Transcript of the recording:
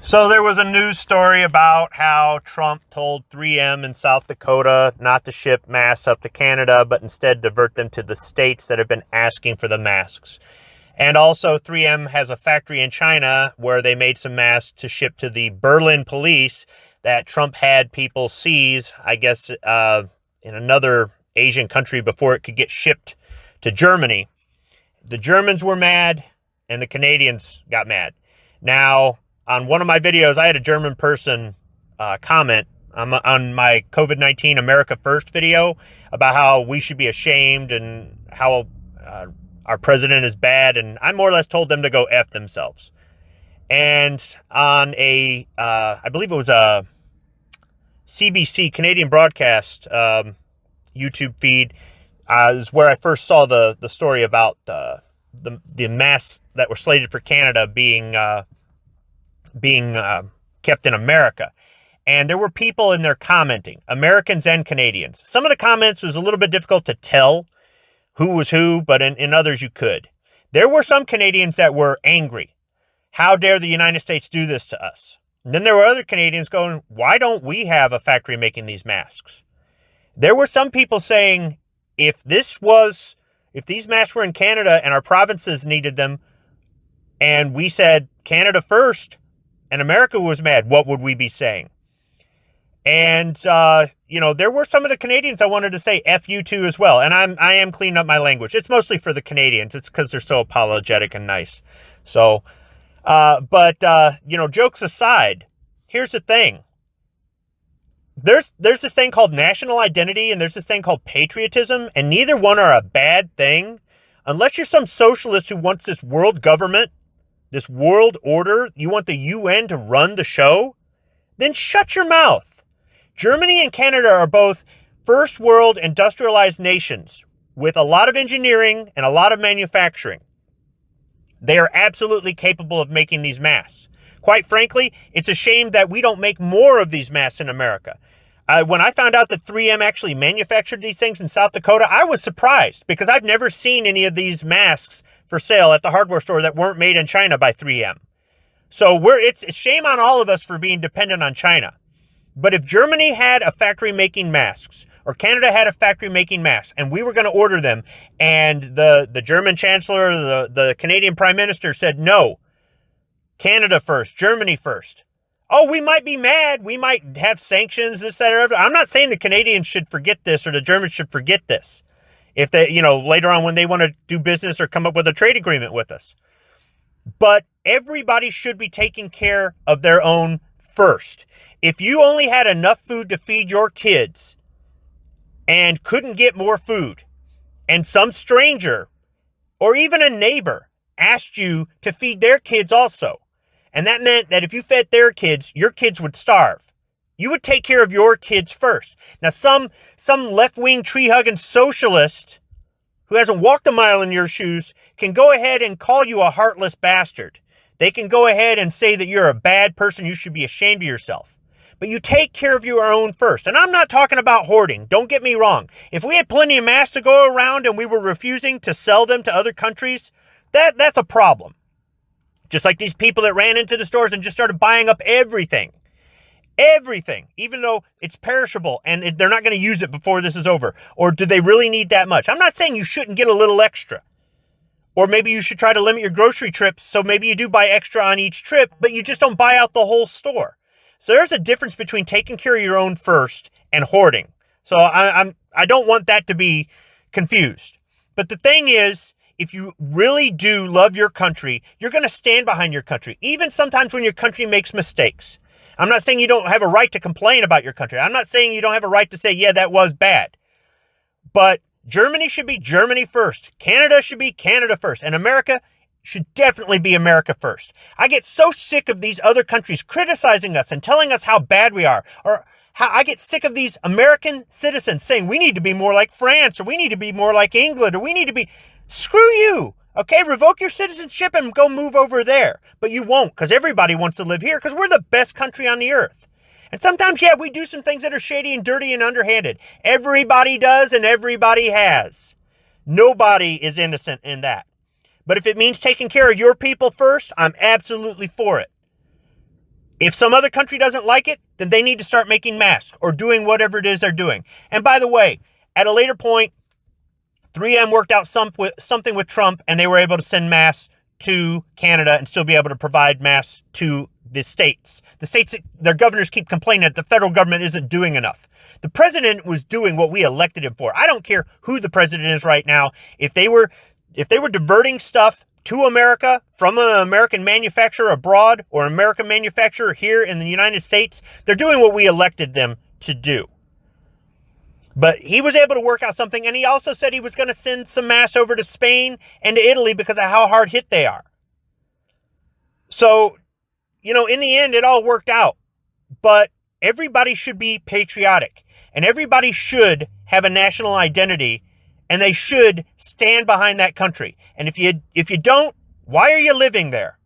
So there was a news story about how Trump told 3M in South Dakota not to ship masks up to Canada, but instead divert them to the states that have been asking for the masks. And also 3M has a factory in China where they made some masks to ship to the Berlin police that Trump had people seize, I guess, in another Asian country before it could get shipped to Germany. The Germans were mad and the Canadians got mad. Now, on one of my videos, I had a German person comment on my COVID-19 America First video about how we should be ashamed and how our president is bad. And I more or less told them to go F themselves. And on I believe it was a CBC, Canadian Broadcast YouTube feed, is where I first saw the story about the masks that were slated for Canada being kept in America. And there were people in there commenting, Americans and Canadians. Some of the comments was a little bit difficult to tell who was who, but in others you could. There were some Canadians that were angry. How dare the United States do this to us? And then there were other Canadians going, why don't we have a factory making these masks? There were some people saying, if these masks were in Canada and our provinces needed them, and we said Canada first, and America was mad, what would we be saying? And, there were some of the Canadians I wanted to say F you too as well. And I am cleaning up my language. It's mostly for the Canadians. It's because they're so apologetic and nice. So, jokes aside, here's the thing. There's this thing called national identity and there's this thing called patriotism, and neither one are a bad thing. Unless you're some socialist who wants this world government, this world order, you want the UN to run the show, then shut your mouth. Germany and Canada are both first world industrialized nations with a lot of engineering and a lot of manufacturing. They are absolutely capable of making these masks. Quite frankly, it's a shame that we don't make more of these masks in America. When I found out that 3M actually manufactured these things in South Dakota, I was surprised because I've never seen any of these masks for sale at the hardware store that weren't made in China by 3M. So it's shame on all of us for being dependent on China. But if Germany had a factory making masks, or Canada had a factory making masks, and we were going to order them, and the German Chancellor, the Canadian Prime Minister said, no, Canada first, Germany first. Oh, we might be mad. We might have sanctions, this, that, or other. I'm not saying the Canadians should forget this or the Germans should forget this. If they, later on when they want to do business or come up with a trade agreement with us. But everybody should be taking care of their own first. If you only had enough food to feed your kids and couldn't get more food, and some stranger or even a neighbor asked you to feed their kids also, and that meant that if you fed their kids, your kids would starve. You would take care of your kids first. Now, some left-wing tree-hugging socialist who hasn't walked a mile in your shoes can go ahead and call you a heartless bastard. They can go ahead and say that you're a bad person. You should be ashamed of yourself. But you take care of your own first. And I'm not talking about hoarding. Don't get me wrong. If we had plenty of masks to go around and we were refusing to sell them to other countries, that's a problem. Just like these people that ran into the stores and just started buying up everything. Everything, even though it's perishable and they're not going to use it before this is over. Or do they really need that much? I'm not saying you shouldn't get a little extra. Or maybe you should try to limit your grocery trips so maybe you do buy extra on each trip, but you just don't buy out the whole store. So there's a difference between taking care of your own first and hoarding. So I don't want that to be confused. But the thing is, if you really do love your country, you're going to stand behind your country, even sometimes when your country makes mistakes. I'm not saying you don't have a right to complain about your country. I'm not saying you don't have a right to say, yeah, that was bad. But Germany should be Germany first. Canada should be Canada first. And America should definitely be America first. I get so sick of these other countries criticizing us and telling us how bad we are. Or how I get sick of these American citizens saying we need to be more like France, or we need to be more like England, or we need to be... Screw you. Okay, revoke your citizenship and go move over there. But you won't, because everybody wants to live here, because we're the best country on the earth. And sometimes, yeah, we do some things that are shady and dirty and underhanded. Everybody does and everybody has. Nobody is innocent in that. But if it means taking care of your people first, I'm absolutely for it. If some other country doesn't like it, then they need to start making masks or doing whatever it is they're doing. And by the way, at a later point, 3M worked out something with Trump, and they were able to send masks to Canada and still be able to provide masks to the states. The states, their governors keep complaining that the federal government isn't doing enough. The president was doing what we elected him for. I don't care who the president is right now. If they were diverting stuff to America from an American manufacturer abroad or an American manufacturer here in the United States, they're doing what we elected them to do. But he was able to work out something, and he also said he was going to send some masks over to Spain and to Italy because of how hard hit they are. So, in the end, it all worked out. But everybody should be patriotic, and everybody should have a national identity, and they should stand behind that country. And if you don't, why are you living there?